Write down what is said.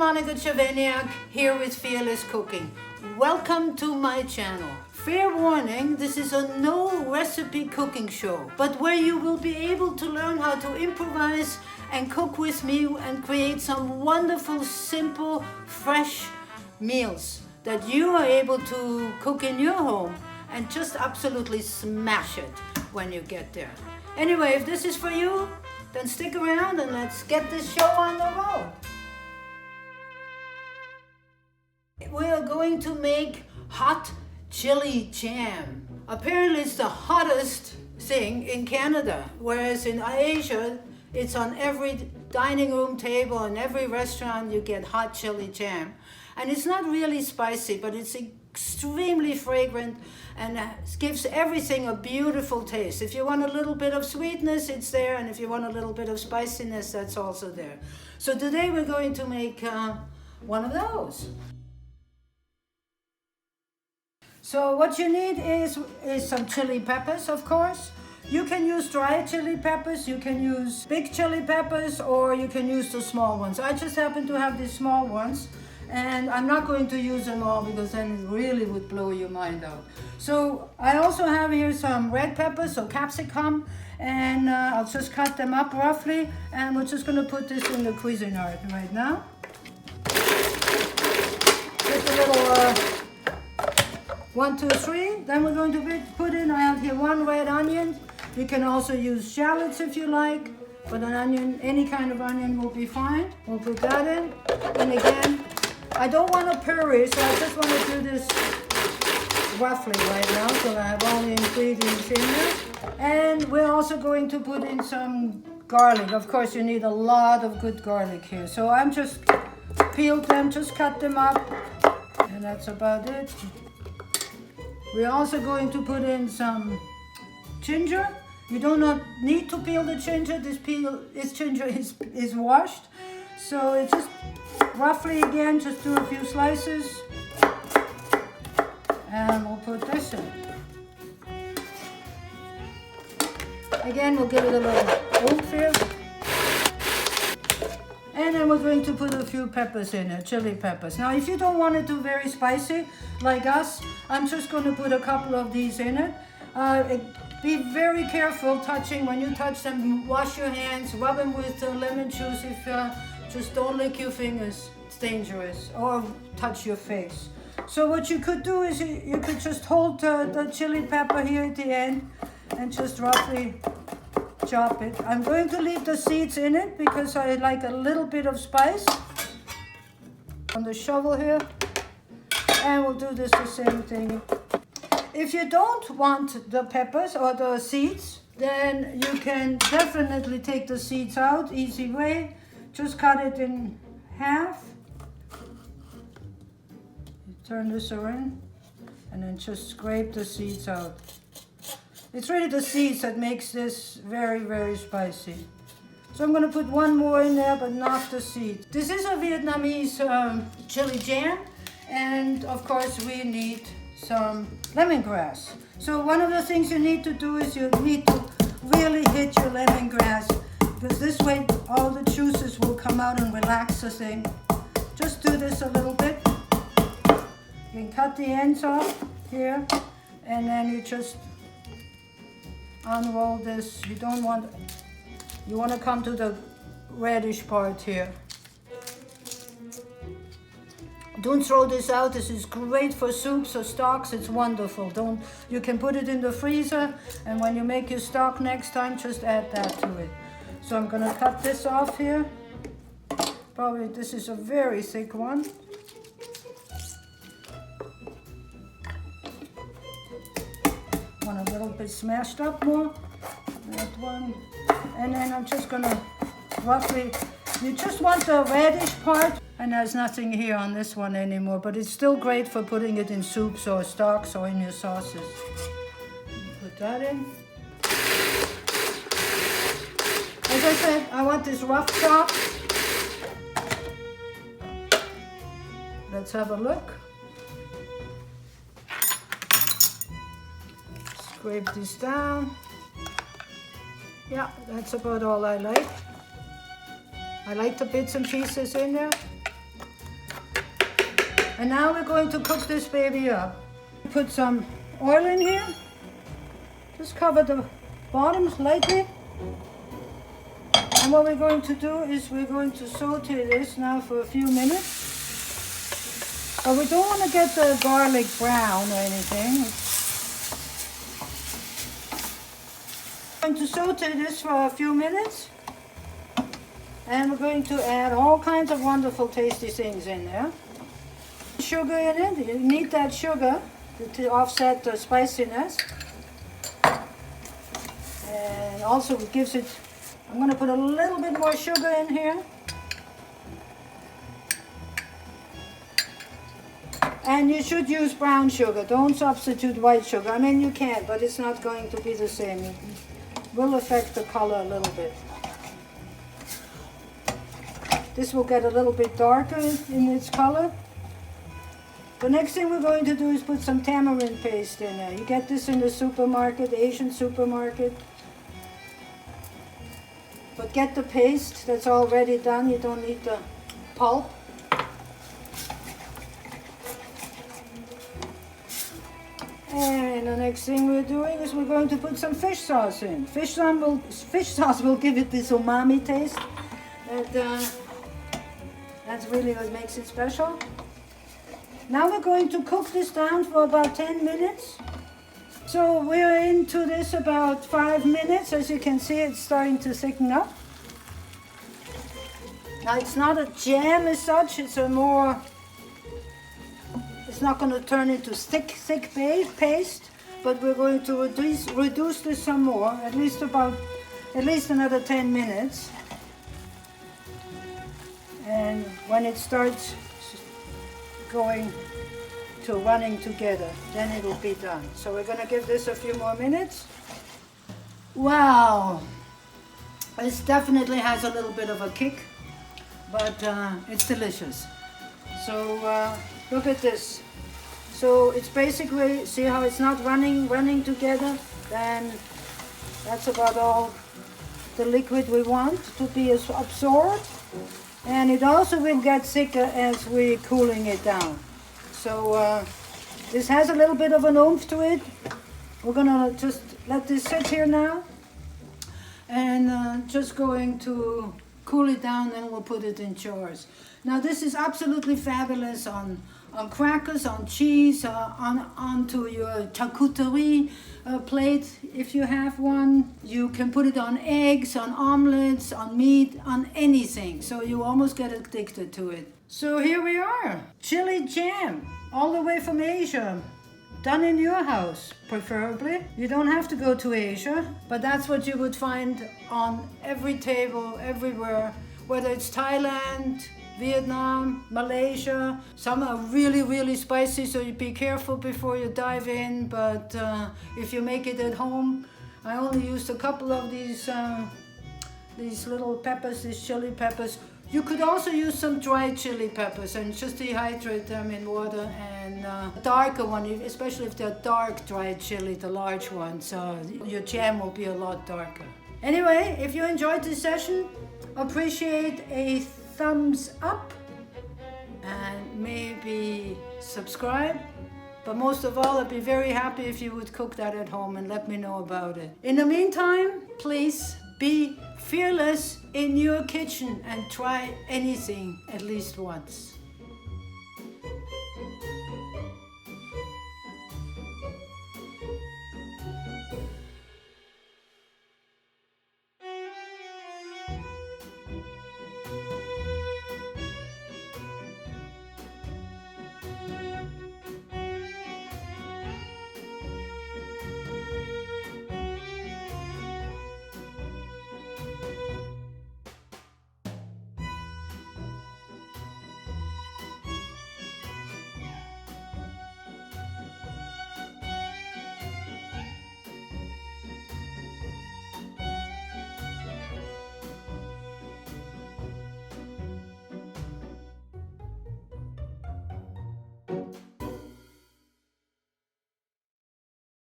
Monica Chaveniak here with Fearless Cooking. Welcome to my channel. Fair warning, this is a no recipe cooking show, but where you will be able to learn how to improvise and cook with me and create some wonderful, simple, fresh meals that you are able to cook in your home and just absolutely smash it when you get there. Anyway, if this is for you, then stick around and let's get this show on the road. We are going to make hot chili jam. Apparently it's the hottest thing in Canada, whereas in Asia it's on every dining room table and every restaurant you get hot chili jam. And it's not really spicy, but it's extremely fragrant and gives everything a beautiful taste. If you want a little bit of sweetness, it's there, and if you want a little bit of spiciness, that's also there. So today we're going to make one of those. So what you need is some chili peppers, of course. You can use dry chili peppers, you can use big chili peppers, or you can use the small ones. I just happen to have these small ones, and I'm not going to use them all because then it really would blow your mind out. So I also have here some red peppers, so capsicum, and I'll just cut them up roughly, and we're just going to put this in the Cuisinart right now. Just a little 1, 2, 3. Then we're going to put in, I have here 1 red onion. You can also use shallots if you like, but an onion, any kind of onion will be fine. We'll put that in. And again, I don't want to puree, so I just want to do this roughly right now, so I have all the ingredients in there. And we're also going to put in some garlic. Of course, you need a lot of good garlic here. So I'm just peeled them, just cut them up, and that's about it. We're also going to put in some ginger. You do not need to peel the ginger. This ginger is washed. So it's just roughly again, just do a few slices. And we'll put this in. Again, we'll give it a little oomph here. And then we're going to put a few peppers in it, chili peppers. Now, if you don't want it to be very spicy, like us, I'm just going to put a couple of these in it. Be very careful touching. When you touch them, wash your hands, rub them with lemon juice. Just don't lick your fingers, it's dangerous, or touch your face. So what you could do is you could just hold the chili pepper here at the end and just roughly chop it. I'm going to leave the seeds in it because I like a little bit of spice. On the shovel here, and we'll do this the same thing. If you don't want the peppers or the seeds, then you can definitely take the seeds out. Easy way, just cut it in half. Turn this around and then just scrape the seeds out. It's really the seeds that makes this very, very spicy. So I'm going to put 1 more in there, but not the seeds. This is a Vietnamese chili jam, and of course we need some lemongrass. So one of the things you need to do is you need to really hit your lemongrass, because this way all the juices will come out and relax the thing. Just do this a little bit. You can cut the ends off here, and then you just unroll this. You want to come to the reddish part here. Don't throw this out. This is great for soups or stocks. It's wonderful. You can put it in the freezer, and when you make your stock next time, just add that to it. So I'm going to cut this off here. Probably this is a very thick one. Want a little bit smashed up more. That one. And then I'm just going to roughly, you just want the reddish part. And there's nothing here on this one anymore, but it's still great for putting it in soups or stocks or in your sauces. Put that in. As I said, I want this rough chop. Let's have a look. Scrape this down. Yeah, that's about all I like. I like the bits and pieces in there. And now we're going to cook this baby up. Put some oil in here. Just cover the bottom lightly. And what we're going to do is we're going to saute this now for a few minutes. But we don't want to get the garlic brown or anything. We're going to saute this for a few minutes. And we're going to add all kinds of wonderful tasty things in there. Sugar in it. You need that sugar to offset the spiciness. And also it gives it, I'm going to put a little bit more sugar in here. And you should use brown sugar. Don't substitute white sugar. I mean, you can, but it's not going to be the same. It will affect the color a little bit. This will get a little bit darker in its color. The next thing we're going to do is put some tamarind paste in there. You get this in the supermarket, Asian supermarket. But get the paste that's already done. You don't need the pulp. And the next thing we're doing is we're going to put some fish sauce in. Fish sauce will give it this umami taste. That's really what makes it special. Now we're going to cook this down for about 10 minutes. So we're into this about 5 minutes. As you can see, it's starting to thicken up. Now it's not a jam as such, it's not going to turn into thick paste, but we're going to reduce this some more, at least another 10 minutes. And when it starts going to running together, then it will be done. So we're going to give this a few more minutes. Wow, this definitely has a little bit of a kick, but it's delicious. So look at this. So it's basically, see how it's not running together? Then that's about all the liquid we want to be absorbed. And it also will get thicker as we're cooling it down. So this has a little bit of an oomph to it. We're gonna just let this sit here now. And just going to cool it down, and we'll put it in jars. Now this is absolutely fabulous on crackers, on cheese, onto your charcuterie plate if you have one. You can put it on eggs, on omelets, on meat, on anything. So you almost get addicted to it. So here we are, chili jam, all the way from Asia. Done in your house, preferably. You don't have to go to Asia, but that's what you would find on every table, everywhere, whether it's Thailand, Vietnam, Malaysia. Some are really, really spicy, so you be careful before you dive in. But if you make it at home, I only used a couple of these little peppers, these chili peppers. You could also use some dried chili peppers and just dehydrate them in water, and a darker one, especially if they're dark dried chili, the large ones, your jam will be a lot darker. Anyway, if you enjoyed this session, appreciate a thumbs up and maybe subscribe. But most of all, I'd be very happy if you would cook that at home and let me know about it. In the meantime, please be fearless in your kitchen and try anything at least once.